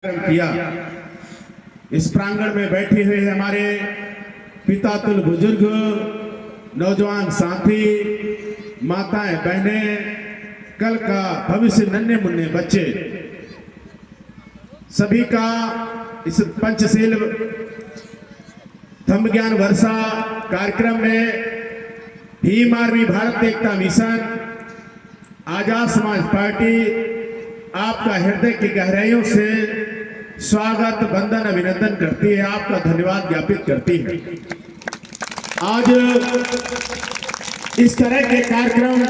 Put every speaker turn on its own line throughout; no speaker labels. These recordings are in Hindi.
किया। इस प्रांगण में बैठे हुए हमारे पिता तुल बुजुर्ग, नौजवान साथी, माताएं बहनें, कल का भविष्य नन्हे मुन्ने बच्चे, सभी का इस पंचशील धम्म ज्ञान वर्षा कार्यक्रम में भीम आर्मी भारत एकता मिशन, आजाद समाज पार्टी आपका हृदय की गहराइयों से स्वागत, वंदन, अभिनंदन करती है, आपका धन्यवाद ज्ञापित करती है। आज इस तरह के कार्यक्रम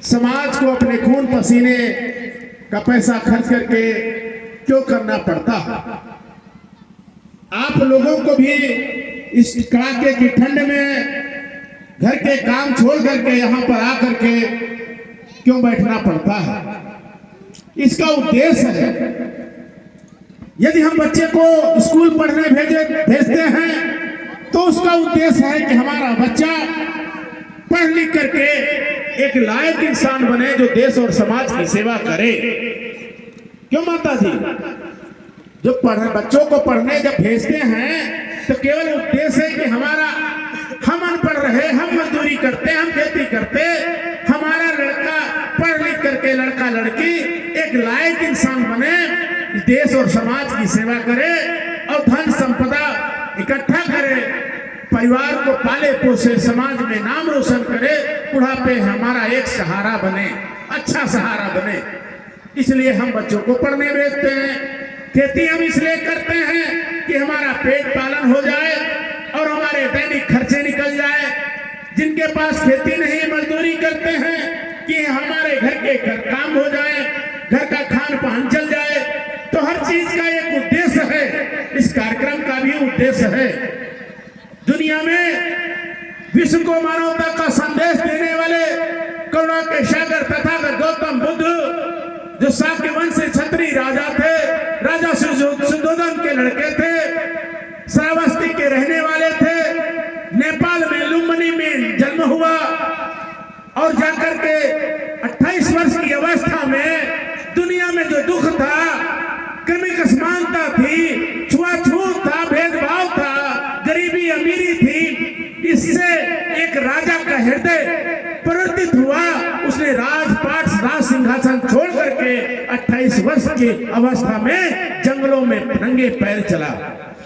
समाज को अपने खून पसीने का पैसा खर्च करके क्यों करना पड़ता है? आप लोगों को भी इस कड़ाके की ठंड में घर के काम छोड़ करके यहाँ पर आकर के क्यों बैठना पड़ता है? इसका उद्देश्य है, यदि हम बच्चे को स्कूल पढ़ने भेजते हैं तो उसका उद्देश्य है कि हमारा बच्चा पढ़ लिख करके एक लायक इंसान बने जो देश और समाज की सेवा करे। क्यों माता जी? जो बच्चों को पढ़ने जब भेजते हैं तो केवल उद्देश्य है कि हम अनपढ़ रहे, हम मजदूरी करते, हम खेती करते, हमारा लड़का पढ़ लिख करके, लड़का लड़की एक लायक इंसान बने, देश और समाज की सेवा करे और धन संपदा इकट्ठा करे, परिवार को पाले पोसे, समाज में नाम रोशन करे, बुढ़ापे हमारा एक सहारा बने, अच्छा सहारा बने। इसलिए हम बच्चों को पढ़ने भेजते हैं। खेती हम इसलिए करते हैं कि हमारा पेट पालन हो जाए और हमारे दैनिक खर्चे निकल जाए। जिनके पास खेती नहीं, मजदूरी करते हैं कि हमारे घर के काम हो जाए, घर का खान पान चल जाए। तो हर चीज का एक उद्देश्य है, इस कार्यक्रम का भी उद्देश्य है। दुनिया में विश्व को मानवता का संदेश देने वाले करुणा के सागर तथागत गौतम बुद्ध, जो शाक्य वंश से क्षत्रिय राजा थे, राजा सुद्धोधन के लड़के थे, श्रावस्ती के रहने वाले थे, नेपाल में लुम्बिनी में जन्म हुआ और जाकर के 28 वर्ष की अवस्था में दुनिया में जो दुख था, क्रमिक असमानता थी, छुआछूत था, भेदभाव था, गरीबी अमीरी थी, इससे एक राजा का हृदय परिवर्तित हुआ। उसने राजपाट, राज सिंहासन छोड़ करके 28 वर्ष की अवस्था में जंगलों में नंगे पैर चला।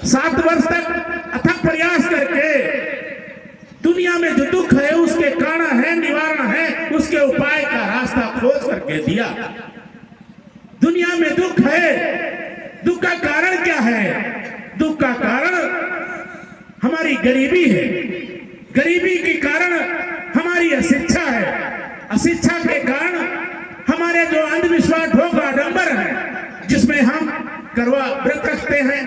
7 वर्ष तक अथक प्रयास करके दुनिया में जो दुख है, उसके कारण है, निवारण है, उसके उपाय का रास्ता खोज करके दिया। दुनिया में दुख है, दुख का कारण क्या है? दुख का कारण हमारी गरीबी है, गरीबी के कारण हमारी अशिक्षा है, अशिक्षा के कारण हमारे जो अंधविश्वास, ढोंग, आडंबर है, जिसमें हम करवा व्रत रखते हैं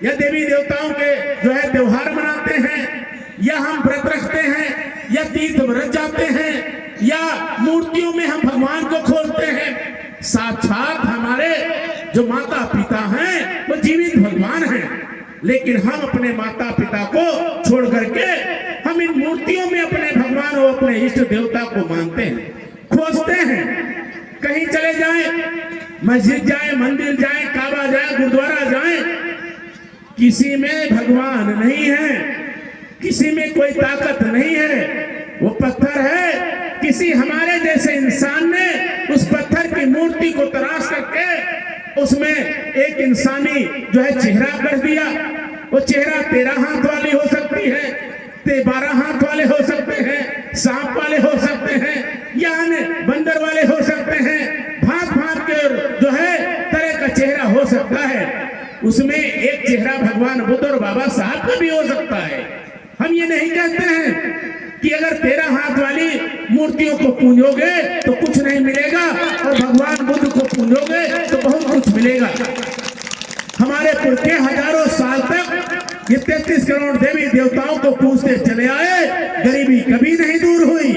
या देवी देवताओं के जो है त्योहार मनाते हैं, या हम व्रत रखते हैं, या तीर्थ व्रत जाते हैं, या मूर्तियों में हम भगवान को खोजते हैं। साक्षात हमारे जो माता पिता हैं वो जीवित भगवान हैं, लेकिन हम अपने माता पिता को छोड़ करके हम इन मूर्तियों में अपने भगवान और अपने इष्ट देवता को मानते हैं, खोजते हैं। कहीं चले जाएं, मस्जिद जाएं, मंदिर जाएं, काबा जाएं, गुरुद्वारा जाएं, किसी में भगवान नहीं है, किसी में कोई ताकत नहीं है, वो पत्थर है। किसी हमारे जैसे इंसान ने उस पत्थर की मूर्ति को तराश करके उसमें एक इंसानी जो है चेहरा कर दिया। वो चेहरा 13 हाथ वाली हो सकती है, 12 हाथ वाले हो सकते हैं, सांप वाले हो सकते हैं, या बंदर वाले हो सकते हैं, भांत भांत के जो है तरह का चेहरा हो सकता है। उसमें एक चेहरा भगवान बुद्ध और बाबा साहब का भी हो सकता है। हम ये नहीं कहते हैं कि अगर 13 हाथ वाली मूर्तियों को पूजोगे तो कुछ नहीं मिलेगा और भगवान बुद्ध को पूजोगे तो बहुत कुछ मिलेगा। हमारे पुरखे हजारों साल तक ये 33 करोड़ देवी देवताओं को पूजते चले आए, गरीबी कभी नहीं दूर हुई।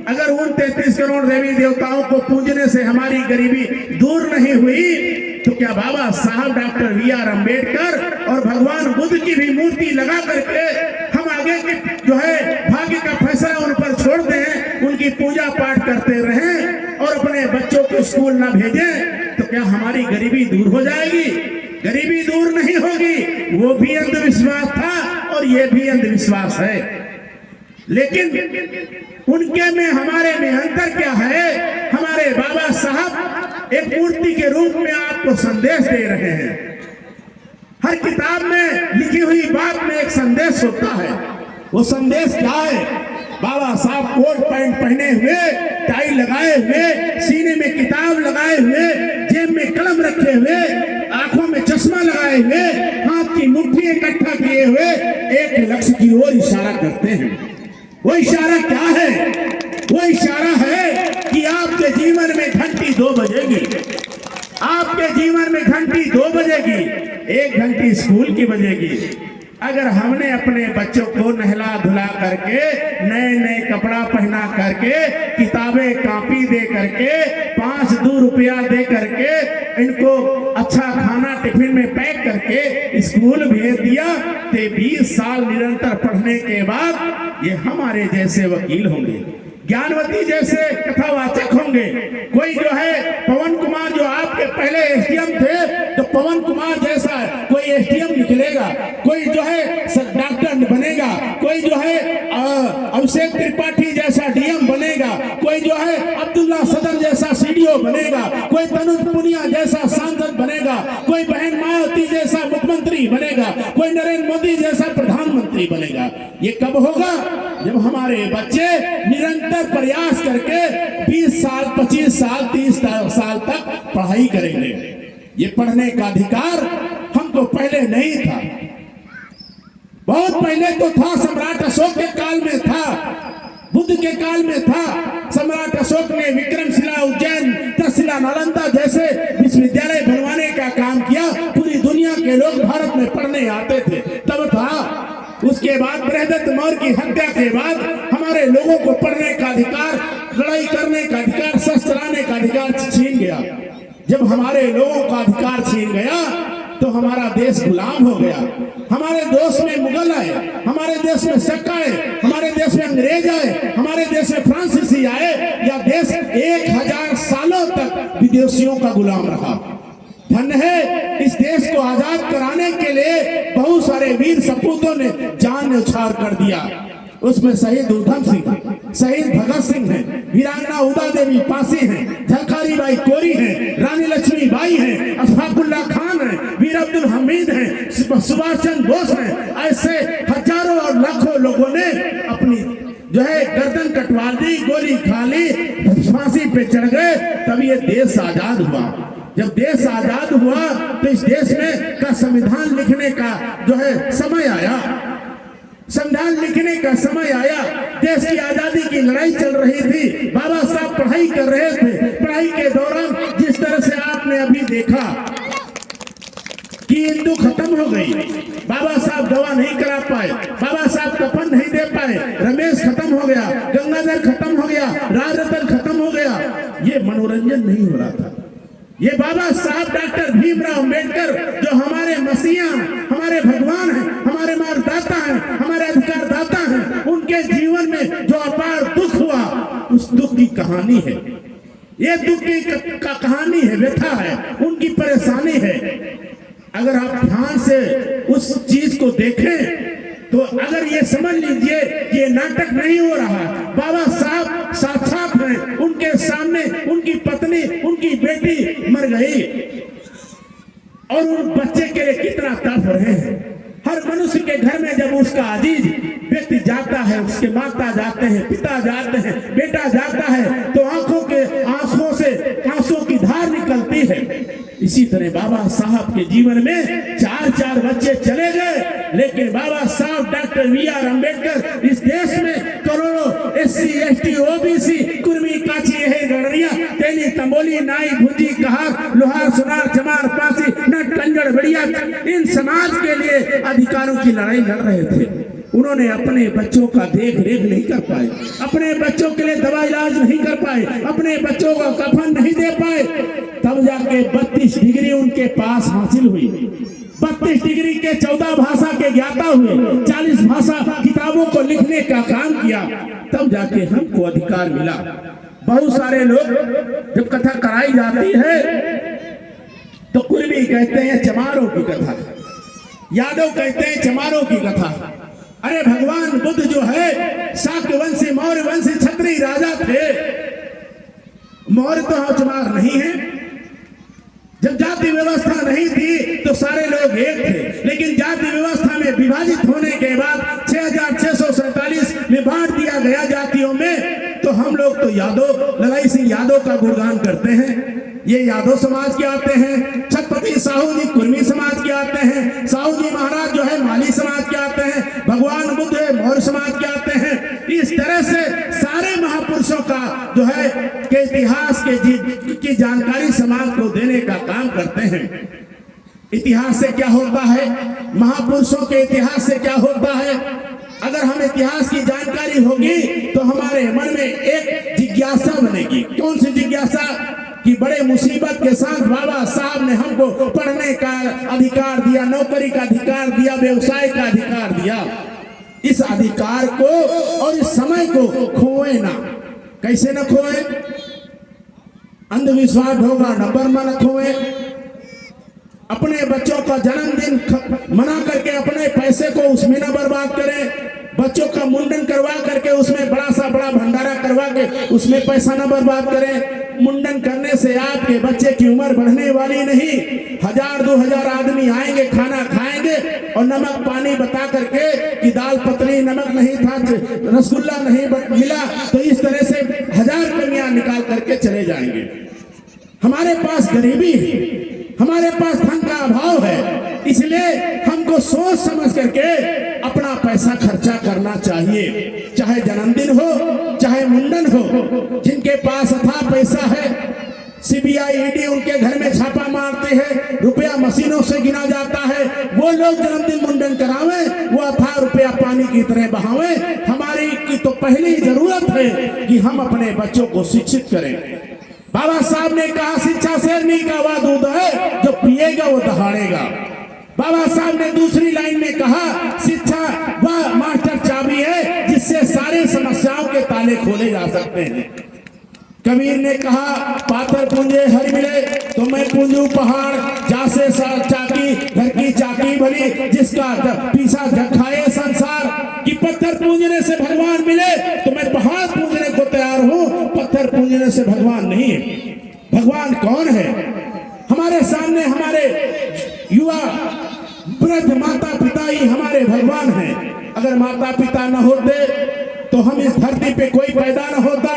अगर उन 33 करोड़ देवी देवताओं को पूजने से हमारी गरीबी दूर नहीं हुई तो क्या बाबा साहब, डॉक्टर B.R. अम्बेडकर और भगवान बुद्ध की भी मूर्ति लगा करके हम आगे के जो है भाग्य का फैसला उन पर छोड़ दें, उनकी पूजा पाठ करते रहें और अपने बच्चों को स्कूल ना भेजें, तो क्या हमारी गरीबी दूर हो जाएगी। गरीबी दूर नहीं होगी। वो भी अंधविश्वास था और ये भी अंधविश्वास है। लेकिन उनके में हमारे में अंतर क्या है? हमारे बाबा साहब एक मूर्ति के रूप में आपको संदेश दे रहे हैं। हर किताब में लिखी हुई बात में एक संदेश होता है। वो संदेश क्या है? बाबा साहब कोट पैंट पहने हुए, टाई लगाए हुए, सीने में किताब लगाए हुए, जेब में कलम रखे हुए, आंखों में चश्मा लगाए हुए, हाथ की मुट्ठी इकट्ठा किए हुए एक लक्ष्य की ओर इशारा करते हैं। वो इशारा क्या है? वो इशारा है कि आपके जीवन में घंटी 2 बजेगी। आपके जीवन में घंटी 2 बजेगी। 1 घंटी स्कूल की बजेगी। अगर हमने अपने बच्चों को नहला धुला करके, नए नए कपड़ा पहना करके, किताबें कापी दे करके, 5-2 रुपया दे करके, इनको अच्छा खाना टिफिन में पैक करके स्कूल भेज दिया, तो 20 साल निरंतर पढ़ने के बाद ये हमारे जैसे वकील होंगे, ज्ञानवती जैसे कथावाचक होंगे। कोई जो है पवन कुमार, जो आपके पहले एसडीएम थे, तो पवन कुमार जैसा कोई एसडीएम निकलेगा। कोई जो है डॉक्टर बनेगा। कोई जो है अभिषेक त्रिपाठी जैसा डीएम बनेगा। कोई जो है अब्दुल्ला सदर जैसा सीडीओ बनेगा। कोई तनुज पुनिया जैसा सांसद बनेगा। कोई बहन मायावती जैसा मुख्यमंत्री बनेगा। कोई नरेंद्र मोदी जैसा प्रधानमंत्री बनेगा। ये कब होगा? जब हमारे बच्चे निरंतर प्रयास करके 20 साल, 25 साल, 30 साल तक पढ़ाई करेंगे। ये पढ़ने का अधिकार हमको पहले नहीं था। बहुत पहले तो था, सम्राट अशोक के काल में था, बुद्ध के काल में था। सम्राट अशोक ने विक्रमशिला, उज्जैन, तक्षशिला, नालंदा जैसे विश्वविद्यालय बनवाने का काम किया। पूरी दुनिया के लोग भारत में पढ़ने आते थे, तब था। उसके बाद बृहदत्त मौर्य की हत्या के बाद हमारे लोगों को पढ़ने का अधिकार, लड़ाई करने का अधिकार, शस्त्र चलाने का अधिकार छीन गया। जब हमारे लोगों का अधिकार छीन गया तो हमारा देश गुलाम हो गया। हमारे देश में मुगल आए, हमारे देश में शक आए, हमारे देश में अंग्रेज आए, हमारे देश में फ्रांसीसी आए। या देश 1000 सालों तक विदेशियों का गुलाम रहा। धन्य है, इस देश को आजाद कराने के लिए बहुत सारे वीर सपूतों ने जान न्यौछावर कर दिया। उसमें शहीद उधम सिंह, शहीद भगत सिंह हैं, वीरांगना उदा देवी पासी हैं, झलकारी बाई कोरी हैं, रानी लक्ष्मी बाई हैं, अशफाकुल्ला खान हैं, वीर अब्दुल हमीद हैं, सुभाष चंद्र बोस हैं। ऐसे हजारों और लाखों लोगों ने अपनी जो है गर्दन कटवा दी, गोली खा ली, फांसी पे चढ़ गए। तब ये देश आजाद हुआ। जब देश आजाद हुआ तो इस देश में का संविधान लिखने का जो है समय आया। संविधान लिखने का समय आया। देश की आजादी की लड़ाई चल रही थी। बाबा साहब पढ़ाई कर रहे थे। पढ़ाई के दौरान जिस तरह से आपने अभी देखा कि हिंदू खत्म हो गई, बाबा साहब दवा नहीं करा पाए, बाबा साहब कफन नहीं दे पाए, रमेश खत्म हो गया, गंगाधर खत्म हो गया, राजरतन खत्म हो गया। ये मनोरंजन नहीं हो रहा था। ये बाबा साहब डॉक्टर भीमराव अंबेडकर जो हमारे मसीहा, हमारे भगवान हैं, हमारे मार्गदाता हैं, हमारे अधिकार दाता हैं, उनके जीवन में जो अपार दुख हुआ, उस दुख की कहानी है। ये दुख की कहानी है, व्यथा है, उनकी परेशानी है। अगर आप ध्यान से उस चीज को देखें तो अगर ये समझ लीजिए ये नाटक नहीं हो रहा, बाबा साहब साक्षात हैं। उनके सामने उनकी पत्नी, उनकी बेटी मर गई और उन बच्चे के लिए कितना तड़प रहे हैं। हर मनुष्य के घर में जब उसका अजीज व्यक्ति जाता है, उसके माता जाते हैं, पिता जाते हैं, बेटा जाता है, तो आंखों से आंसू की धार निकलती है। इसी तरह बाबा साहब के जीवन में 4 बच्चे चले गए, लेकिन बाबा साहब डॉक्टर BR अम्बेडकर इस देश में करोड़ों SC ST OBC कुर्मी काची है गड़रिया तेली तंबोली नाई भुंजी कहार लोहार सुनार जमार पासी नट कंजड़ बढ़िया, इन समाज के लिए अधिकारों की लड़ाई लड़ रहे थे। उन्होंने अपने बच्चों का देख रेख नहीं कर पाए, अपने बच्चों के लिए दवा इलाज नहीं कर पाए, अपने बच्चों का कफन नहीं दे पाए। तब जाके 32 डिग्री उनके पास हासिल हुई। 32 डिग्री के 14 भाषा के ज्ञाता हुए, 40 भाषा किताबों को लिखने का काम किया। तब जाके हमको अधिकार मिला। बहुत सारे लोग जब कथा कराई जाती है तो कुर्मी कहते हैं चमारों की कथा, यादव कहते हैं चमारों की कथा। अरे भगवान बुद्ध जो है शाक्य वंशी मौर्य वंशी क्षत्रिय राजा थे। मौर्य तो चमार नहीं है। जब जाति व्यवस्था नहीं थी तो सारे लोग एक थे, लेकिन जाति व्यवस्था में विभाजित होने के बाद 6647 में बांट दिया गया जातियों में, तो हम लोग तो यादव ललाई सिंह यादव का गुणगान करते हैं। ये यादव समाज के आते हैं, छत्रपति साहू जी कुर्मी समाज के आते हैं, साहू जी महाराज जो है माली समाज के आते हैं, भगवान बुद्ध मौर्य समाज के आते हैं। इस तरह से सारे महापुरुषों का जो है के इतिहास की जानकारी समाज को देने का काम करते हैं। इतिहास से क्या होता है, महापुरुषों के इतिहास से क्या होता है, अगर हम इतिहास की जानकारी होगी तो हमारे मन में एक जिज्ञासा बनेगी। कौन सी जिज्ञासा? कि बड़े मुसीबत के साथ बाबा साहब ने हमको पढ़ने का अधिकार दिया, नौकरी का अधिकार दिया, व्यवसाय का अधिकार दिया। इस अधिकार को और इस समय को खोए ना। कैसे न खोए? अंधविश्वास होगा नंबर में न खोए। अपने बच्चों का जन्मदिन मना करके अपने पैसे को उसमें न बर्बाद करें। बच्चों का मुंडन करवा करके उसमें बड़ा भंडारा करवा के उसमें पैसा न बर्बाद करें। मुंडन करने से आपके बच्चे की उम्र बढ़ने वाली नहीं। 1000-2000 आदमी आएंगे, खाना खाएंगे और नमक पानी बता करके कि दाल पतली, नमक नहीं था, रसगुल्ला नहीं मिला, तो इस तरह से 1000 कमियां निकाल करके चले जाएंगे। हमारे पास गरीबी है, हमारे पास धन का अभाव है, इसलिए हमको सोच समझ करके अपना पैसा खर्चा करना चाहिए। चाहे जन्मदिन हो, चाहे मुंडन हो। जिनके पास अथाह पैसा है, सीबीआई ईडी उनके घर में छापा मारते हैं, रुपया मशीनों से गिना जाता है, वो लोग जन्मदिन मुंडन करावे, वो अथाह रुपया पानी की तरह बहावे। हमारी की तो पहली जरूरत है कि हम अपने बच्चों को शिक्षित करें। बाबा साहब ने कहा शिक्षा शेरनी का वह दूध है जो पिएगा वो दहाड़ेगा। बाबा साहब ने दूसरी लाइन में कहा शिक्षा वह मास्टर चाबी है जिससे सारी समस्याओं के ताले खोले जा सकते हैं। कबीर ने कहा पातर पूंजे हर मिले तो मैं पूंजू पहाड़, जासे चाकी घर की चाकी भली जिसका पीछा जखाए संसार। कि पत्थर पूंजने से भगवान मिले तो मैं पहाड़ पूंजने को तैयार हूं, पत्थर पूंजने से भगवान नहीं है। भगवान कौन है? हमारे सामने हमारे युवा वृद्ध माता पिता ही हमारे भगवान हैं। अगर माता पिता न होते तो हम इस धरती पे कोई पैदा न होता।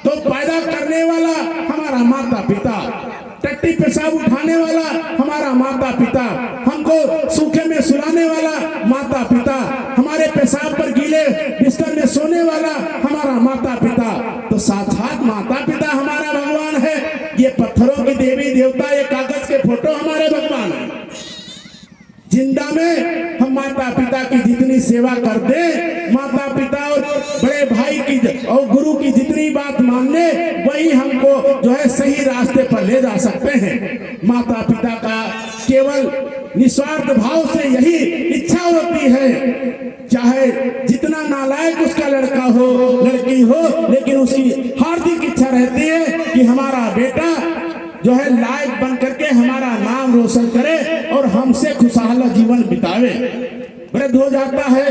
तो पैदा करने वाला हमारा माता पिता, टट्टी पेशाब उठाने वाला हमारा माता पिता, हमको सूखे में सुलाने वाला माता पिता, हमारे पेशाब पर गीले बिस्तर में सोने वाला हमारा माता पिता। तो साक्षात माता पिता हमारा भगवान है। ये पत्थरों की देवी देवता, ये कागज के फोटो हमारे भगवान है। जिंदा में हम माता पिता की जितनी सेवा कर दे, माता पिता और बड़े भाई की और गुरु की जितनी बात मान ले, वही हमको जो है सही रास्ते पर ले जा सकते हैं। माता पिता का केवल निस्वार्थ भाव से यही इच्छा होती है, चाहे जितना नालायक उसका लड़का हो लड़की हो, लेकिन उसकी हार्दिक इच्छा रहती है कि हमारा बेटा जो है लायक बन करके हमारा नाम रोशन करे और हमसे खुशहाल जीवन बितावे। वृद्ध हो जाता है,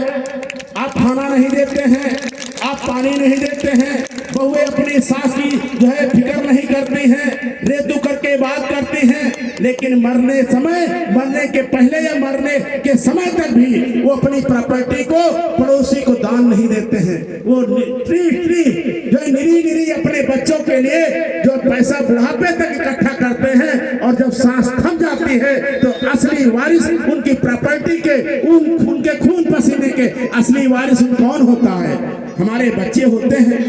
आप खाना नहीं देते हैं, आप पानी नहीं देते हैं, बहुएं अपनी सास की जो है फिक्र नहीं करती हैं, रेतु करके बात करती हैं, लेकिन मरने के पहले या मरने के समय तक भी वो अपनी प्रॉपर्टी को पड़ोसी को दान नहीं देते हैं। वो ट्री जो निरी अपने बच्चों के लिए जो पैसा बुढ़ापे तक इकट्ठा करते हैं, और जब सांस थम जाती है तो असली वारिस उनकी प्रॉपर्टी के उनके खून पसीने के असली वारिस कौन होता है? हमारे बच्चे होते हैं।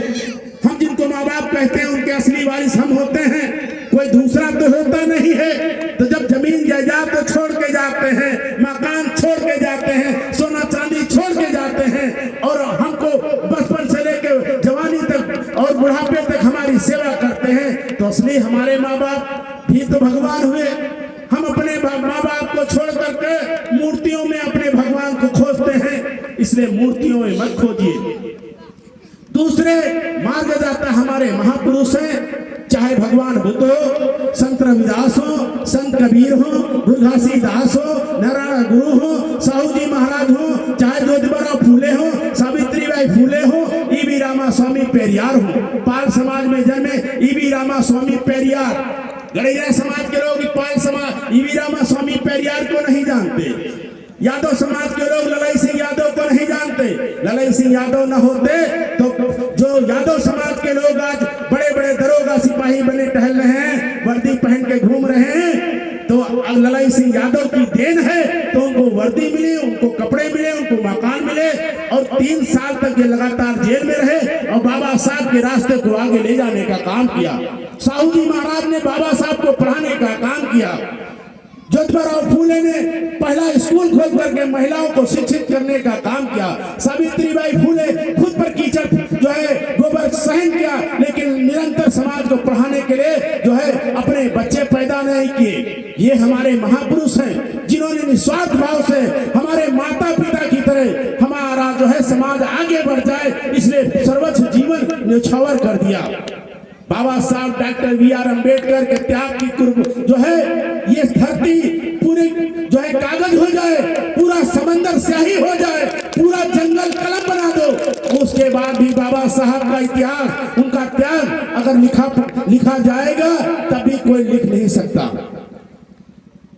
हम जिनको माँ बाप कहते हैं उनके असली वारिस हम होते हैं, कोई दूसरा तो होता नहीं है। तो जब जमीन जायदाद तो छोड़ के जाते हैं, मकान छोड़ के जाते हैं, सोना चांदी छोड़ के जाते हैं, और हमको बचपन से लेकर जवानी तक और बुढ़ापे तक हमारी सेवा करते हैं, तो असली हमारे माँ बाप भी तो भगवान हुए। हम अपने माँ बाप को छोड़ करके मूर्तियों में अपने भगवान को खोजते हैं, इसलिए मूर्तियों में मत खोजिए। दूसरे मार्ग जाता हमारे महापुरुष हैं, चाहे भगवान बुद्ध हो, संत रविदास हो, संत कबीर हो, दुर्गासी दास हो, नारायण गुरु हो, साहू जी महाराज हो, चाहे ज्योतिबा फूले हो, सावित्रीबाई फूले हो, ईवी रामा स्वामी पेरियार हो। पाल समाज में जन्मे ईवी रामा स्वामी पेरियार। गड़ेरिया समाज के लोग पाल समाज ईवी रामा स्वामी पेरियार को नहीं जानते। यादव समाज के लोग ललाई सिंह यादव को नहीं जानते। ललाई सिंह यादव न होते तो जो यादव समाज के लोग आज बड़े बड़े दरोगा सिपाही बने टहल रहे हैं, वर्दी पहन के घूम रहे हैं, तो ललाई सिंह यादव की देन है। तो उनको वर्दी मिली, उनको कपड़े मिले, उनको मकान मिले और 3 साल तक ये लगातार जेल में रहे और बाबा साहब के रास्ते को आगे ले जाने का काम किया। साहू जी महाराज ने बाबा साहब को पढ़ाने का काम किया। ज्योतिबा फूले ने पहला स्कूल खोल करके महिलाओं को शिक्षित करने का काम किया। सावित्रीबाई फूले खुद पर कीचड़ जो है गोबर सहन किया, लेकिन निरंतर समाज को पढ़ाने के लिए जो है अपने बच्चे पैदा नहीं किए। ये हमारे महापुरुष हैं जिन्होंने निस्वार्थ भाव से हमारे माता पिता की तरह हमारा जो है समाज आगे बढ़ जाए, इसलिए सर्वोच्च जीवन न्यौछावर कर दिया। बाबा साहब डॉक्टर बी.आर. अम्बेडकर के त्याग की जो है ये धरती पूरी जो है कागज हो जाए, पूरा समंदर स्याही हो जाए, पूरा जंगल कलम बना दो, उसके बाद भी बाबा साहब का इतिहास, उनका त्याग अगर लिखा जाएगा तब भी कोई लिख नहीं सकता।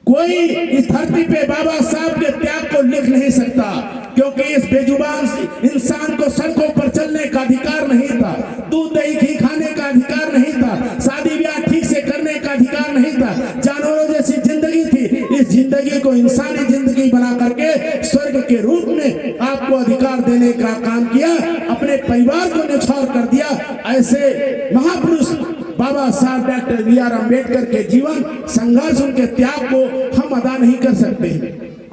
कोई इस धरती पे बाबा साहब के त्याग को लिख नहीं सकता, क्योंकि इस बेजुबान इंसान को सड़कों पर चलने का अधिकार नहीं था, दूध दही घी खाने का अधिकार नहीं था, शादी ब्याह ठीक से करने का अधिकार नहीं था, जानवरों जैसी जिंदगी थी। इस जिंदगी को इंसानी जिंदगी बना करके स्वर्ग के रूप में आपको अधिकार देने का काम किया, अपने परिवार को न्यौछावर कर दिया। ऐसे महापुरुष बाबा साहब डॉक्टर बी.आर. अम्बेडकर के जीवन संघर्ष, उनके त्याग को हम अदा नहीं कर सकते।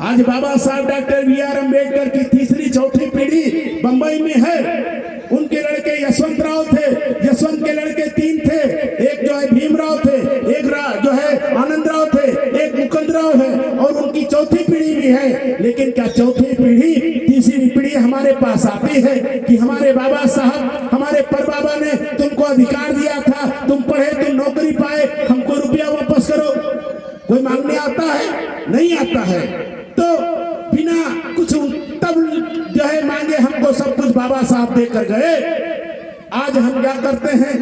आज बाबा साहब डॉक्टर बी.आर. अम्बेडकर की तीसरी चौथी पीढ़ी बंबई में है। उनके लड़के यशवंत राव थे, यशवंत के लड़के 3 थे, एक जो है भीमराव थे, एक जो है आनंद राव थे, एक मुकुंद राव है और उनकी चौथी पीढ़ी भी है। लेकिन क्या चौथी पीढ़ी तीसरी पीढ़ी हमारे पास आती है कि हमारे बाबा साहब, हमारे परबाबा ने तुमको अधिकार दिया था, तुम पढ़े, तुम नौकरी पाए, हमको रुपया वापस करो? कोई मांगने आता है? नहीं आता है। तो बिना कुछ तब जो है मांगे हमको सब कुछ बाबा साहब देकर गए। आज हम क्या करते हैं?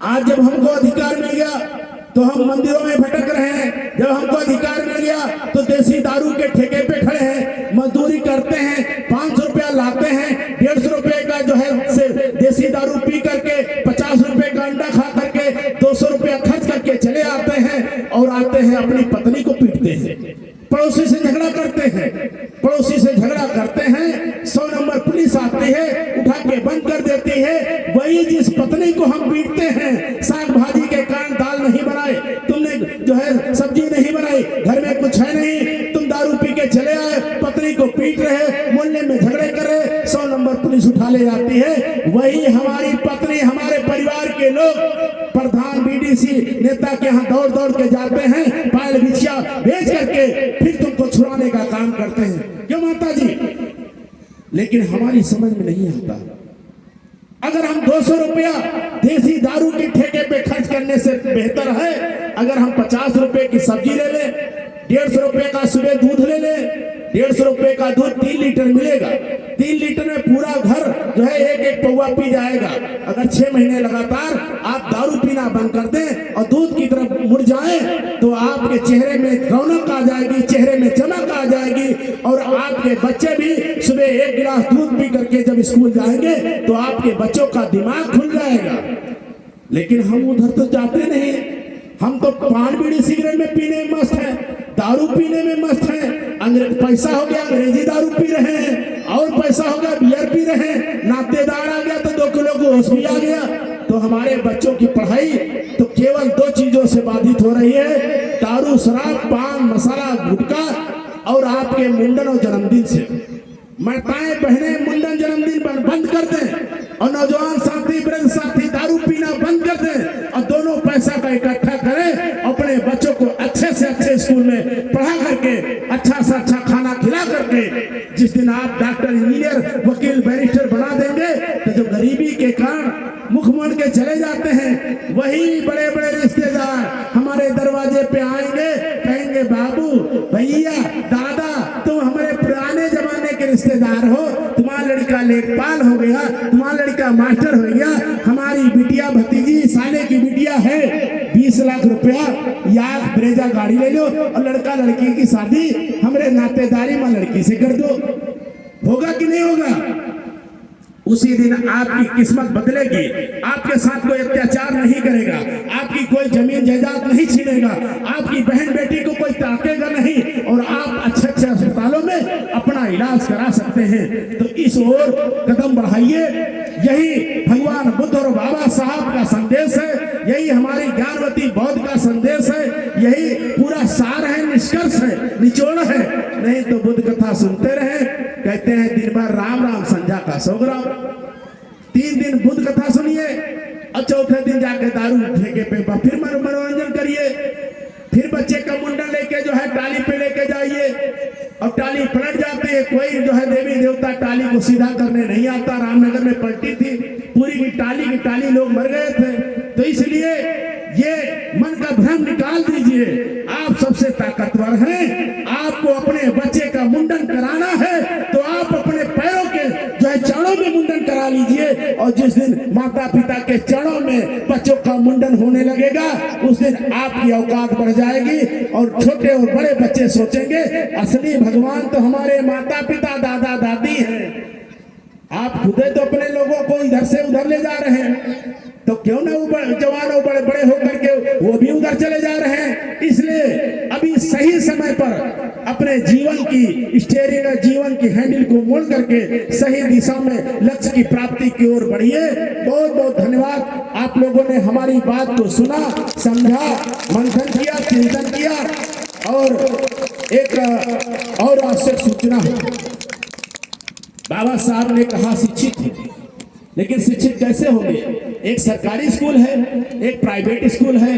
आज जब हमको अधिकार मिल गया तो हम मंदिरों में भटक रहे हैं, जब हमको अधिकार मिल गया तो देसी दारू के ठेके पे खड़े हैं, मजदूरी करते हैं, 500 रुपया लाते हैं, 150 रुपये का जो है से देसी दारू पी करके 50 रुपये का अंडा खा करके 200 रुपया खर्च करके चले आते हैं और आते हैं अपनी पत्नी को पीटते हैं, पड़ोसी से झगड़ा करते हैं, पड़ोसी से झगड़ा करते हैं, 100 नंबर पुलिस आती है, उठा के बंद कर देती है। वही जिस पत्नी को हम पीटते हैं, साग भाजी के कारण दाल नहीं बनाए, तुमने जो है सब्जी नहीं बनाई, घर में कुछ है नहीं, तुम दारू पी के चले आए, पत्नी को पीट रहे, मोहल्ले में झगड़े कर रहे, 100 नंबर पुलिस उठा ले जाती है। वही हमारी पत्नी, हमारे परिवार के लोग प्रधान बीडीसी नेता के यहाँ दौड़ दौड़ के जाते हैं, पायल बिछिया बेच करके फिर तुमको छुड़ाने का काम करते हैं। क्यों माता जी? लेकिन हमारी समझ में नहीं आता, अगर हम 200 रुपया देसी दारू के ठेके पे खर्च करने से बेहतर है अगर हम 50 रुपए की सब्जी ले लें, 150 रुपए का सुबह दूध ले लें, 150 रुपए का दूध 3 लीटर मिलेगा, 3 लीटर में पूरा घर जो है एक पौवा पी जाएगा। अगर 6 महीने लगातार आप दारू पीना बंद कर दें और दूध की तरफ मुड़ जाएं तो आपके चेहरे में रौनक आ जाएगी, चेहरे में चमक आ जाएगी और आपके बच्चे भी सुबह 1 गिलास दूध पी करके जब स्कूल जाएंगे तो आपके बच्चों का दिमाग खुल जाएगा। लेकिन हम उधर तो जाते नहीं, हम तो पान बीड़ी सिगरेट में पीने में मस्त हैं, दारू पीने में मस्त हैं। पैसा हो गया अंग्रेजी दारू पी रहे हैं और पैसा हो गया बियर पी रहे हैं, नातेदार आ गया तो 2 किलो गोश्त भी आ गया। तो हमारे बच्चों की पढ़ाई तो केवल 2 चीजों से बाधित हो रही है, दारू, शराब, पान मसाला, गुटखा और आपके मुंडन और जन्मदिन से। माताएं बहनें मुंडन जन्मदिन बंद कर दें और नौजवान साथी वृद्ध साथी दारू पीना बंद कर दें और दोनों पैसा का इकट्ठा करें, अपने बच्चों को अच्छे से अच्छे स्कूल में पढ़ा करके अच्छा से अच्छा खाना खिला करके जिस दिन आप डॉक्टर, इंजीनियर, वकील, बैरिस्टर बना देंगे तो जो गरीबी के कारण मुखमंड के चले जाते हैं, वही बड़े बड़े रिश्तेदार हमारे दरवाजे पे आएंगे, कहेंगे बाबू, भैया, दादा, तुम हमारे पुराने जमाने के रिश्तेदार हो, तुम्हारा लड़का लेखपाल हो गया, तुम्हारा लड़का मास्टर हो गया, हमारी बिटिया भतीजी साले की बिटिया है, 20 लाख रुपया या ब्रेजा गाड़ी ले लो और लड़का लड़की की शादी हमारे नातेदारी में लड़की से कर दो। होगा कि नहीं होगा? उसी दिन आपकी किस्मत बदलेगी, आपके साथ कोई अत्याचार नहीं करेगा, आपकी कोई जमीन जायदाद नहीं छीनेगा, आपकी बहन बेटी को कोई ताकेगा नहीं और आप अच्छे अच्छे अस्पतालों में अपना इलाज करा सकते हैं। तो इस ओर कदम बढ़ाइए। यही भगवान बुद्ध और बाबा साहब का संदेश है, यही हमारी ज्ञानवती बौद्ध का संदेश है, यही पूरा सार है, निष्कर्ष है, निचोड़ है। नहीं तो बुद्ध कथा सुनते रहे, कहते हैं दिन भर राम राम, संध्या का सोगराम। 3 दिन बुद्ध कथा सुनिए और चौथे दिन जाके दारू ठेके पे फिर मनोरंजन करिए, फिर बच्चे का मुंडन लेके जो है टाली पे लेके जाइए और टाली पलट जाती है। कोई जो है देवी देवता टाली को सीधा करने नहीं आता, रामनगर में पलटी थी, पूरी की टाली लोग मर गए थे। तो इसलिए ये मन का भ्रम निकाल दीजिए, आप सबसे ताकतवर हैं, आपको अपने बच्चे का मुंडन कराना है तो आप अपने पैरों के जो है चरणों में मुंडन करा लीजिए। और जिस दिन माता पिता के चरणों में बच्चों का मुंडन होने लगेगा, उस दिन आपकी औकात बढ़ जाएगी और छोटे और बड़े बच्चे सोचेंगे असली भगवान तो हमारे माता पिता दादा दादी हैं। आप खुदे तो अपने लोगों को इधर से उधर ले जा रहे हैं, तो क्यों ना जवान और बड़े बड़े होकर के वो भी उधर चले जा रहे हैं। इसलिए अभी सही समय पर अपने जीवन की स्टीयरिंग, जीवन की हैंडल को मोड़ करके सही दिशा में लक्ष्य की प्राप्ति की ओर बढ़िए। बहुत बहुत धन्यवाद। आप लोगों ने हमारी बात को सुना, समझा, मंथन किया, चिंतन किया। और एक और आवश्यक सूचना है, बाबा साहब ने कहा शिक्षित है, लेकिन शिक्षित कैसे होंगे? एक सरकारी स्कूल है, एक प्राइवेट स्कूल है।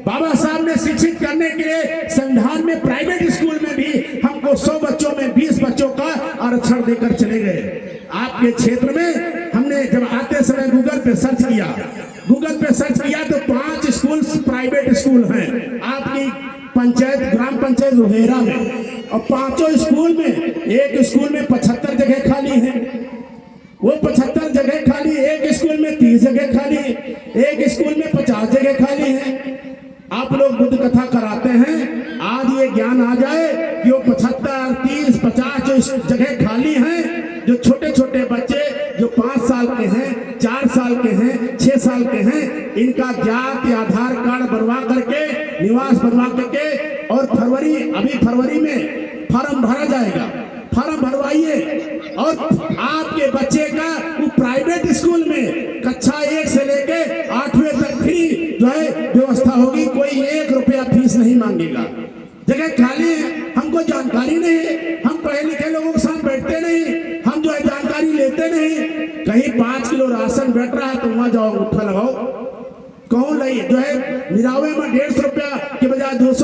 बाबा साहब ने शिक्षित करने के लिए संविधान में प्राइवेट स्कूल में भी हमको 100 बच्चों में 20 बच्चों का आरक्षण देकर चले गए। आपके क्षेत्र में हमने जब आते समय गूगल पे सर्च किया तो 5 स्कूल प्राइवेट स्कूल हैं आपकी पंचायत, ग्राम पंचायत रोहेरा में, और 5 स्कूल में, एक स्कूल में 75 जगह खाली है, वो 75 जगह खाली, एक स्कूल में 30 जगह खाली, एक स्कूल में 50 जगह खाली है। आप लोग बुद्ध कथा कराते हैं, आज ये ज्ञान आ जाए कि वो 75, 30, 50 जो जगह खाली हैं, जो छोटे छोटे बच्चे जो 5 साल के हैं, 4 साल के हैं, 6 साल के हैं, इनका जाति आधार कार्ड बनवा करके, निवास बनवा करके, और अभी फरवरी में फॉर्म भरा जाएगा, फॉर्म भरवाइए। और आपके बच्चे का वो प्राइवेट स्कूल में कक्षा 1 से लेके 8वीं तक फ्री जो है व्यवस्था होगी, कोई 1 रुपया फीस नहीं मांगेगा। जगह खाली है, हमको जानकारी नहीं है, हम पढ़े लिखे लोगों के साथ बैठते नहीं, हम जो है जानकारी लेते नहीं। कहीं 5 किलो राशन बैठ रहा है तो वहां जाओ, उठा लगाओ, कौन नहीं जो है निरावे में 150 रुपया के बजाय 200